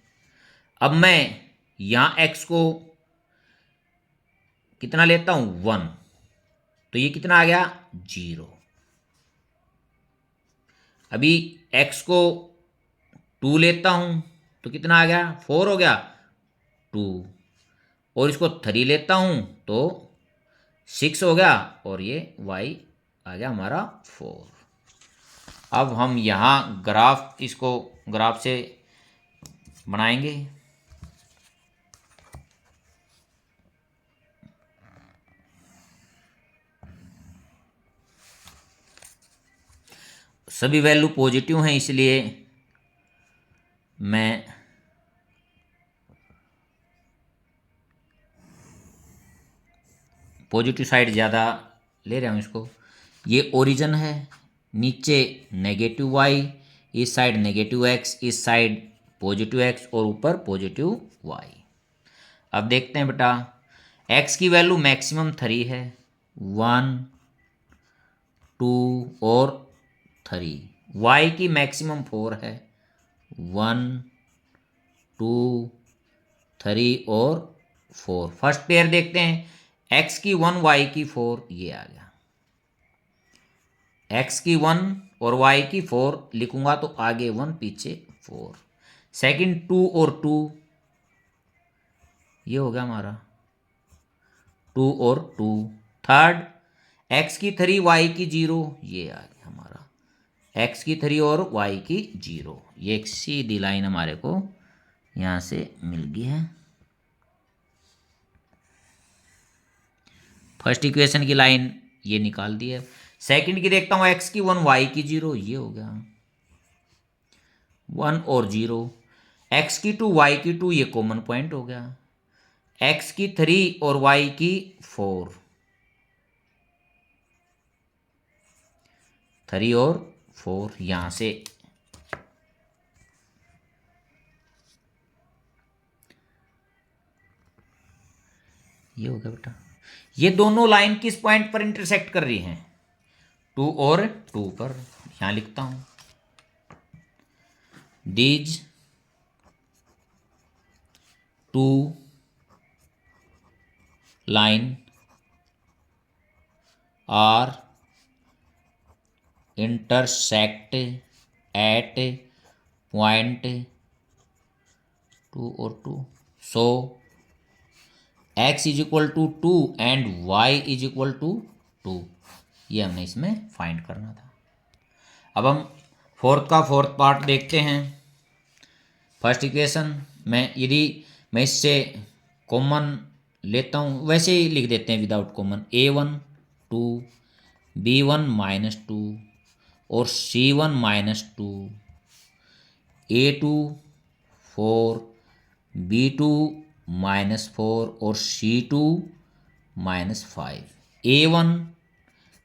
अब मैं यहां x को कितना लेता हूं 1, तो ये कितना आ गया 0। अभी x को 2 लेता हूं तो कितना आ गया 4 हो गया 2। और इसको 3 लेता हूं तो 6 हो गया और ये y आ गया हमारा 4। अब हम यहाँ ग्राफ, इसको ग्राफ से बनाएंगे। सभी वैल्यू पॉजिटिव हैं, इसलिए मैं पॉजिटिव साइड ज़्यादा ले रहा हूँ इसको। ये ओरिजिन है, नीचे नेगेटिव वाई, इस साइड नेगेटिव एक्स, इस साइड पॉजिटिव एक्स और ऊपर पॉजिटिव वाई। अब देखते हैं बेटा, एक्स की वैल्यू मैक्सिमम 3 है, 1 2 और 3। वाई की मैक्सिमम 4 है, 1 2 3 और 4। फर्स्ट पेयर देखते हैं, एक्स की 1 वाई की 4, ये आ गया। एक्स की 1 और वाई की 4 लिखूंगा तो आगे 1 पीछे 4। सेकंड 2 और 2, ये हो गया हमारा 2 और 2। थर्ड एक्स की 3 वाई की 0, ये आ गया हमारा एक्स की 3 और वाई की 0। ये एक सीधी लाइन हमारे को यहाँ से मिल गई है। फर्स्ट इक्वेशन की लाइन ये निकाल दी है। सेकंड की देखता हूँ, एक्स की 1 वाई की 0, ये हो गया 1 और 0। एक्स की 2 वाई की 2, ये कॉमन पॉइंट हो गया। एक्स की 3 और वाई की 4, 3 और 4 यहां से ये हो गया बेटा। ये दोनों लाइन किस पॉइंट पर इंटरसेक्ट कर रही हैं 2 और 2 पर। यहां लिखता हूं, these 2 line are intersect at point 2 और 2। So x is equal to 2 and y is equal to 2। ये हमने इसमें फाइंड करना था। अब हम फोर्थ का फोर्थ पार्ट देखते हैं। फर्स्ट इक्वेशन में यदि मैं इससे कॉमन लेता हूँ, वैसे ही लिख देते हैं without common, a1 2 b1 minus 2 और c1 minus 2, a2 4 b2 minus 4 और c2 minus 5। a1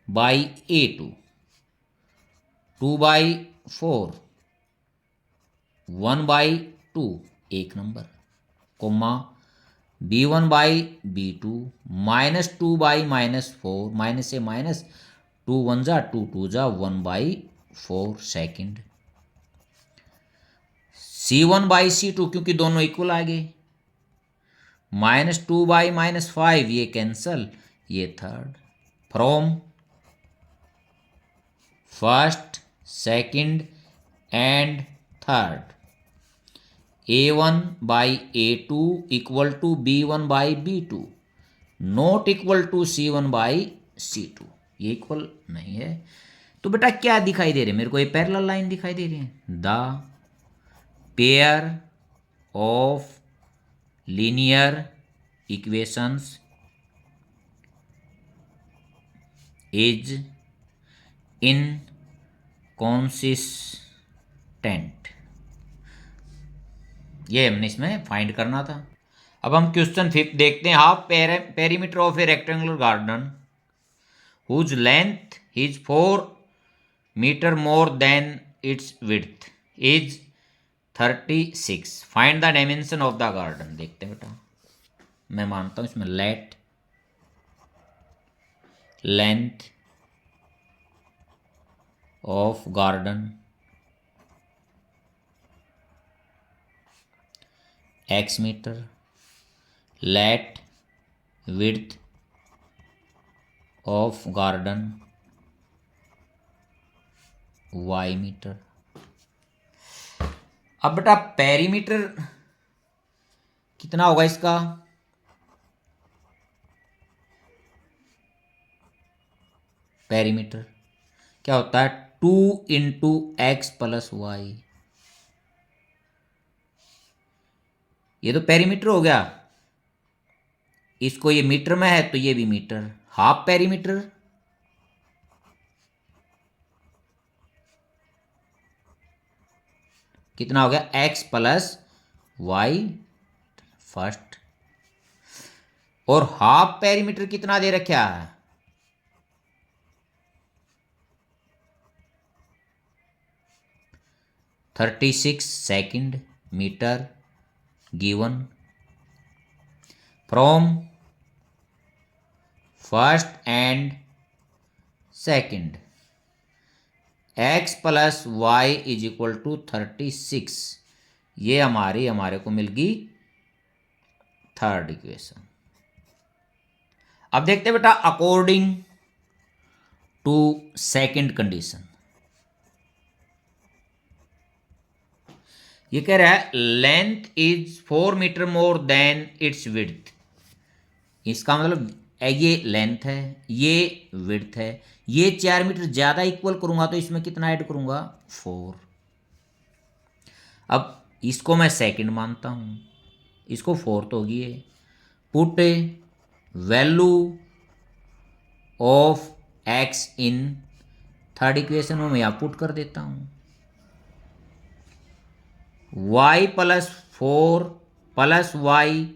by a2 2 by 4 1 by 2 एक number, comma b1 by b2 minus 2 by minus 4, minus से माइनस 2 1 जा 2 2 जा 1 by 4 second. c1 by c2 क्योंकि दोनों equal आ गए, minus 2 by minus 5 ये cancel, ये third. From first second and third. A1/A2 equal to B1/B2 not equal to C1/C2। ये equal नहीं है तो बेटा क्या दिखाई दे रहे हैं मेरे को? ये पैरेलल लाइन दिखाई दे रही है। The pair of linear equations is inconsistent. ये हमने इसमें फाइंड करना था। अब हम क्वेश्चन 5 देखते हैं। Half perimeter of a rectangular garden whose length is 4 metre more than its width is 36। Find the dimension of the garden. देखते हैं बेटा, मैं मानता हूं इसमें let length of garden x metre, let width of garden y metre. अब बेटा perimeter कितना होगा इसका? पेरीमीटर क्या होता है? 2 इंटू एक्स प्लस वाई। ये तो पेरीमीटर हो गया। इसको ये मीटर में है तो ये भी मीटर। हाफ पेरीमीटर कितना हो गया? X plus y first. और हाफ पेरीमीटर कितना दे रखा है? 36 second metre given from first and second. x plus y is equal to 36। ये हमारे को मिल गई थर्ड इक्वेशन। अब देखते हैं बेटा अकॉर्डिंग टू सेकंड कंडीशन। ये कह रहा है length is 4 metre more than its width. इसका मतलब ये लेंथ है, ये विड्थ है। ये 4 मीटर ज़्यादा इक्वल करूंगा तो इसमें कितना ऐड करूंगा? 4। अब इसको मैं सेकंड मानता हूं, इसको फोर्थ होगी। ये put value of x in third equation में मैं यहाँ पुट कर देता हूं। y plus 4 plus y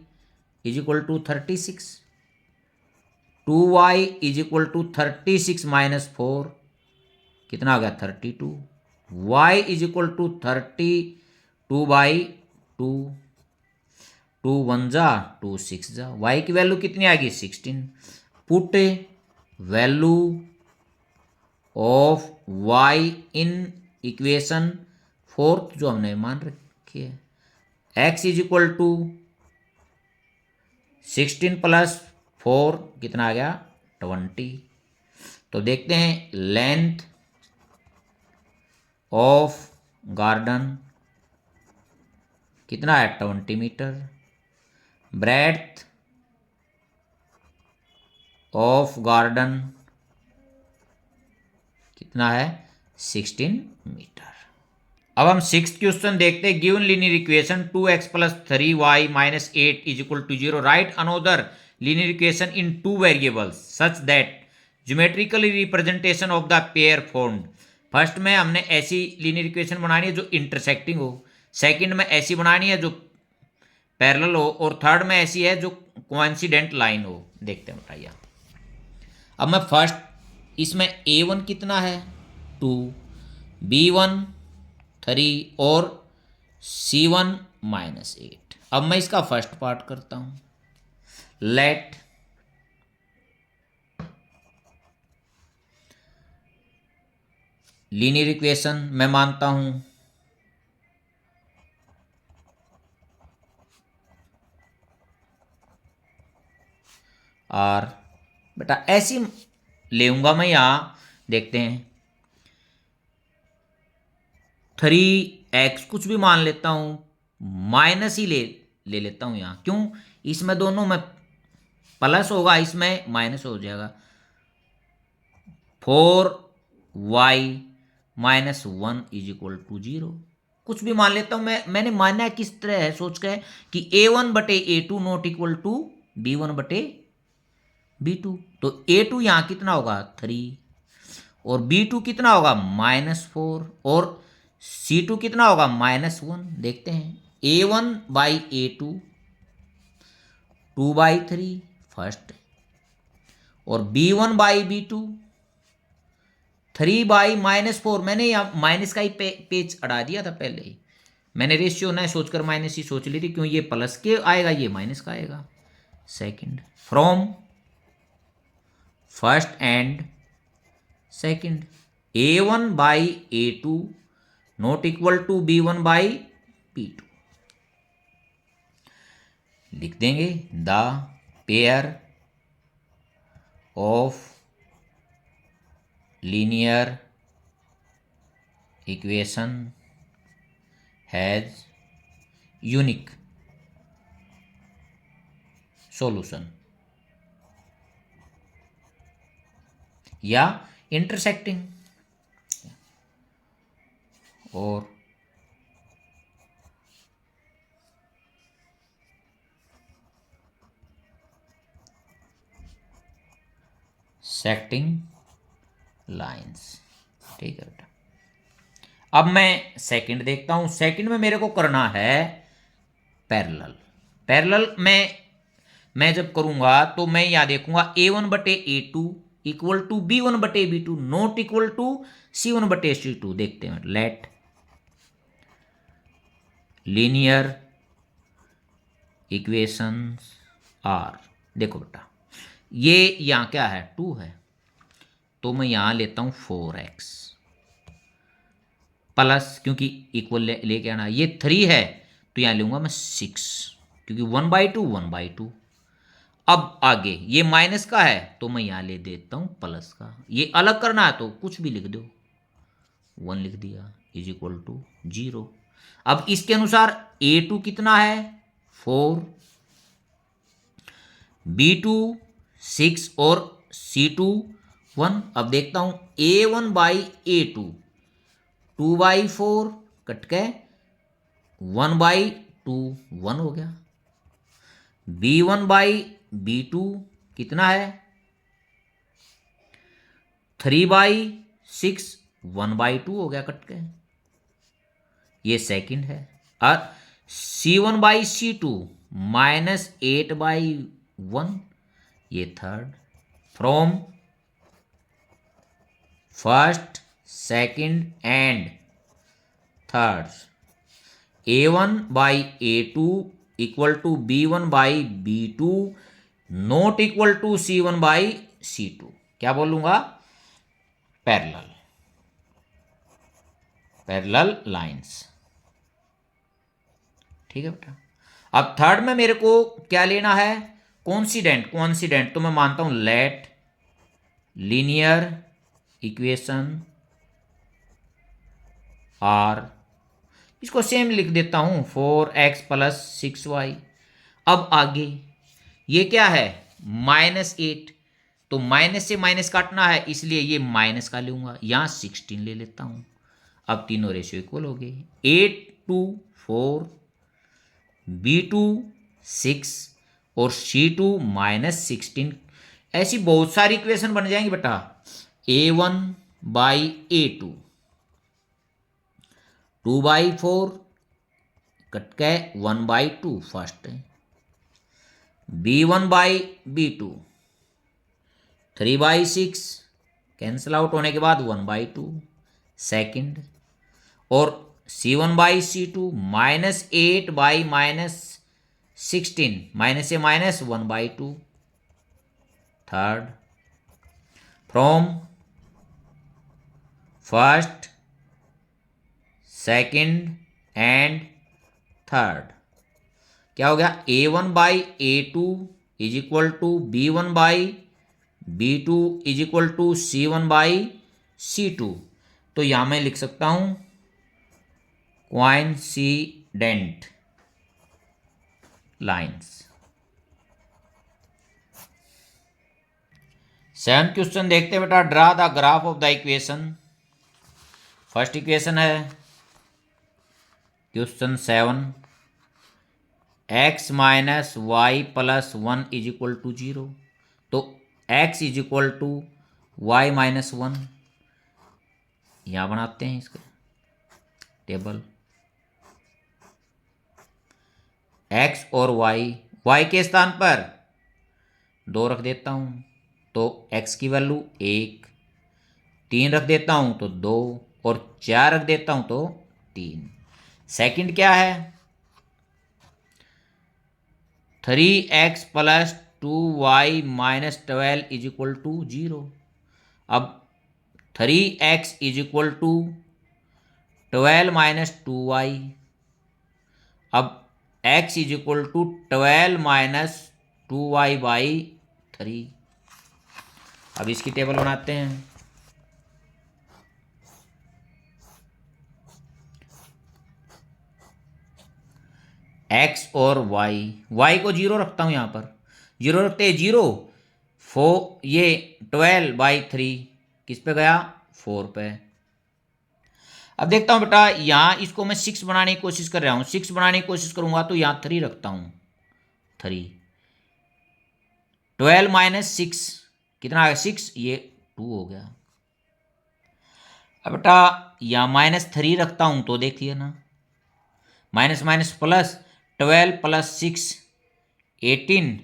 is equal to 36। 2y is equal to 36 minus 4 कितना आ गया? 32। y is equal to 32/2। 2 1 जा 2 6 जा। y की वैल्यू कितनी आ गई? 16। Put value of y in equation fourth जो हमने मान रखी है। x is equal to 16 plus 4 कितना आ गया? 20। तो देखते हैं लेंथ ऑफ गार्डन कितना है? 20 मीटर। ब्रेड्थ ऑफ गार्डन कितना है? 16 मीटर। अब हम 6th क्वेश्चन देखते हैं। Given linear equation 2x plus 3y minus 8 is equal to 0। Write another linear equation in 2 variables such that geometrically representation of the pair formed. First में हमने ऐसी linear equation बनानी है जो इंटरसेक्टिंग हो, सेकंड में ऐसी बनानी है जो पैरेलल हो, और थर्ड में ऐसी है जो कोइंसिडेंट लाइन हो। देखते हैं बताइए। अब मैं फर्स्ट इसमें a1 कितना है? 2, b1 3 और c1 माइनस 8। अब मैं इसका फर्स्ट पार्ट करता हूं। लेट लीनियर इक्वेशन मैं मानता हूं और बेटा ऐसी लेऊंगा मैं। यहां देखते हैं 3x कुछ भी मान लेता हूं, माइनस ही ले लेता हूं यहां, क्यों, इसमें दोनों में प्लस होगा, इसमें माइनस हो जाएगा। 4y-1 इज इक्वल टू 0, कुछ भी मान लेता हूं मैंने माना है किस तरह है, सोच के कि a1/a2 not equal to b1/b2, तो a2 यहां कितना होगा 3, और b2 कितना होगा -4, और c2 कितना होगा -1। देखते हैं, a1/a2 2/3 फर्स्ट, और b1/b2 3/-4। मैंने यहाँ माइनस का ही पेज अड़ा दिया था पहले ही, मैंने रेशियो ना सोचकर माइनस ही सोच ली थी, क्यों ये प्लस के आएगा ये माइनस का आएगा। Second, from first and second, a1/a2 not equal to b1/b2, लिख देंगे the pair of linear equation has unique solution, या इंटरसेक्टिंग, और सेक्टिंग लाइंस। ठीक है बेटा, अब मैं सेकंड देखता हूं। सेकंड में मेरे को करना है पैरेलल। पैरेलल में मैं जब करूंगा तो मैं यहां देखूंगा a1/a2 equal to b1/b2 not equal to c1/c2। देखते हैं, लेट लीनियर इक्वेशंस आर। देखो बेटा, ये यहां क्या है 2 है, तो मैं यहां लेता हूं 4x प्लस, क्योंकि इक्वल लेके आना, ये 3 है तो यहां लूंगा मैं 6, क्योंकि 1/2 1/2। अब आगे ये माइनस का है तो मैं यहां ले देता हूं प्लस का, ये अलग करना है तो कुछ भी लिख दो, 1 लिख दिया इज इक्वल टू 0। अब इसके अनुसार a2 कितना है 4, b2 6 और c2 1। अब देखता हूं a1/a2 2/4 कट के 1/2 1 हो गया। b1/b2 कितना है 3/6 1/2 हो गया कट के, ये सेकंड है। और c1/c2 -8/1 ये third. From first second and third, a1/a2 equal to b1/b2 not equal to c1/c2। क्या बोलूंगा पैरेलल, पैरेलल लाइंस। ठीक है बेटा, अब थर्ड में मेरे को क्या लेना है कोइंसिडेंट। कोइंसिडेंट तो मैं मानता हूं लेट लीनियर इक्वेशन आर, इसको सेम लिख देता हूं 4x + 6y। अब आगे ये क्या है -8, तो माइनस से माइनस काटना है इसलिए ये माइनस का लूंगा, यहां 16 ले लेता हूं। अब तीनों रेशियो इक्वल हो गए, a2 4, b2 6 और c2 -16। ऐसी बहुत सारी इक्वेशन बन जाएंगी बेटा। a1/a2 2/4 कट के 1/2 फर्स्ट, b1/b2 3/6 कैंसिल आउट होने के बाद 1/2 सेकंड, और c1/c2 -8/-16 माइनस से minus 1/2 third. From first second and third क्या हो गया a1/a2 is equal to b1/b2 is equal to c1/c2। तो यहां मैं लिख सकता हूं कोइंसिडेंट लाइंस। 7th क्वेश्चन देखते हैं बेटा, draw the graph of the equation. First equation है question 7, x minus y plus 1 is equal to 0। तो x is equal to y minus 1, यहाँ बनाते हैं इसका टेबल। x और y के स्थान पर 2 रख देता हूँ तो x की वैल्यू 1, 3 रख देता हूँ तो 2 और 4 रख देता हूँ तो 3। सेकंड क्या है, 3x plus 2y minus 12 is equal to 0। अब 3x is equal to 12 minus 2y। अब x is equal to 12 minus 2y by 3। अब इसकी टेबल बनाते हैं। x और y को 0 रखता हूं, यहां पर 0 रखते हैं, 0 4, ये 12 बाई 3 किस पे गया, 4 पे। अब देखता हूं बेटा, यहां इसको मैं 6 बनाने की कोशिश कर रहा हूं, 6 बनाने की कोशिश करूंगा तो यहां 3 रखता हूं, 3। 12 माइनस 6 कितना आ गया, 6, ये 2 हो गया। अब बेटा यहां -3 रखता हूं तो देखिए ना, माइनस माइनस प्लस, 12 प्लस 6 18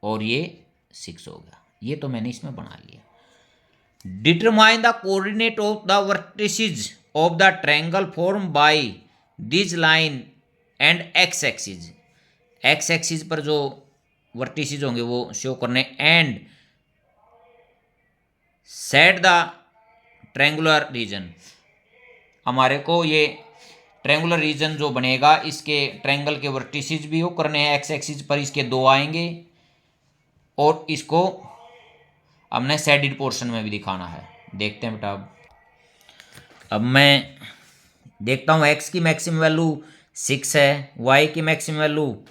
और ये 6 हो गया। ये तो मैंने इसमें बना लिया। Determine the coordinate of the vertices of the triangle form by this line and x axis. X axis पर जो वर्टिसेस होंगे वो शो करने, and set the triangular region. हमारे को ये ट्रायंगुलर रीजन जो बनेगा, इसके ट्रायंगल के वर्टिसेस भी वो करने हैं, एक्स एक्सिस पर इसके 2 आएंगे और इसको हमने शेडेड पोर्शन में भी दिखाना है। देखते हैं बेटा, अब मैं देखता हूँ x की मैक्सिमम वैल्यू 6 है, y की मैक्सिमम वैल्यू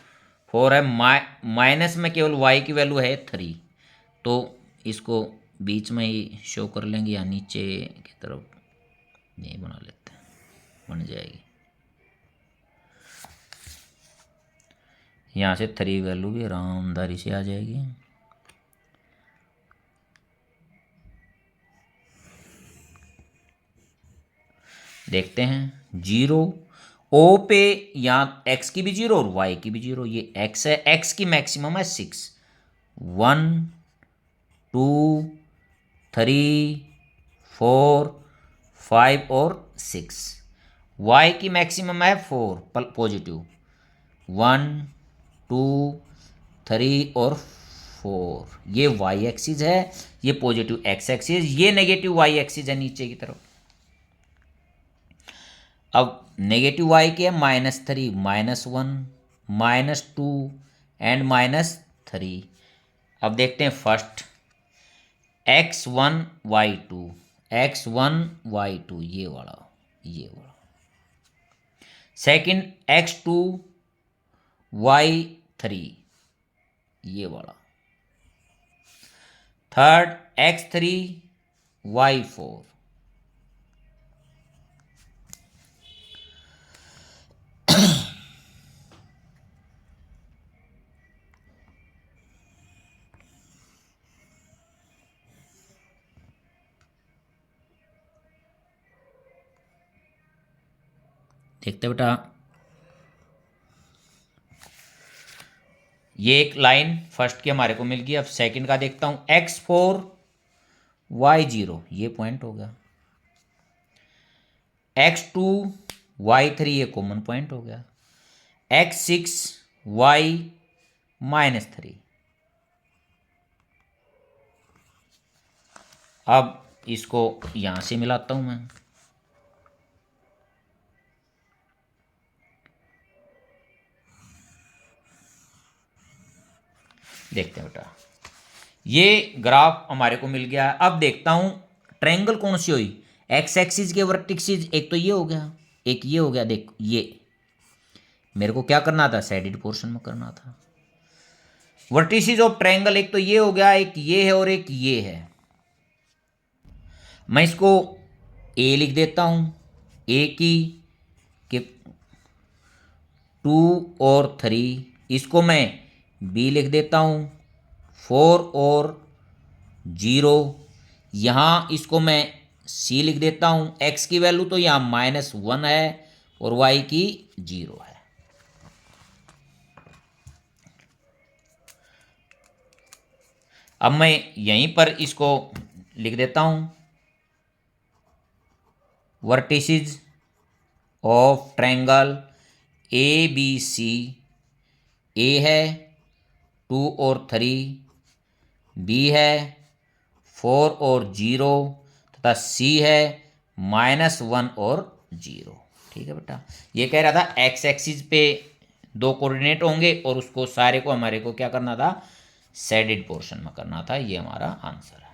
4 है, माइनस में केवल y की वैल्यू है 3। तो इसको बीच में ही शो कर लेंगे या नीचे की तरफ ये बना लेते हैं, बन जाएगी। यहाँ से 3 वैल्यू भी आरामदारी से आ जाएगी। देखते हैं 0 ओ पे, यहाँ x की भी 0 और y की भी 0। ये x है, x की मैक्सिमम है 6, 1 2 3 4 5 और 6। y की मैक्सिमम है 4 पॉजिटिव, 1 2 3 और 4। ये y एक्सिस है, ये पॉजिटिव x एक्सिस, ये नेगेटिव y एक्सिस है नीचे की तरफ। अब नेगेटिव y के है -3, -1 -2 एंड -3। अब देखते हैं first x1 y2, x1 y2 ये वाला। सेकंड x2 y3 ये वाला। Third x3 y4। देखते बेटा, ये एक लाइन फर्स्ट की हमारे को मिल गई। अब सेकंड का देखता हूं, x4 y0 ये पॉइंट हो गया, x2 y3 ये कॉमन पॉइंट हो गया, x6 y-3। अब इसको यहां से मिलाता हूं मैं। देखते हैं बेटा, ये ग्राफ हमारे को मिल गया है। अब देखता हूं ट्रायंगल कौन सी हुई, एक्स एक्सिस के वर्टिसेस, एक तो ये हो गया, एक ये हो गया, देख ये मेरे को क्या करना था, शेडेड पोर्शन में करना था। वर्टिसेस ऑफ ट्रायंगल एक तो ये हो गया, एक ये है और एक ये है। मैं इसको ए लिख देता हूं, ए की कि 2 और 3, इसको मैं बी लिख देता हूं 4 और 0, यहाँ इसको मैं सी लिख देता हूं। एक्स की वैल्यू तो यहाँ -1 है और वाई की 0 है। अब मैं यहीं पर इसको लिख देता हूं, vertices of triangle A B C, A है 2 और 3, बी है 4 और 0 तथा सी है -1 और 0। ठीक है बेटा, ये कह रहा था एक्स एक्सिस पे 2 कोऑर्डिनेट होंगे और उसको सारे को हमारे को क्या करना था, शेडेड पोर्शन में करना था। ये हमारा आंसर है।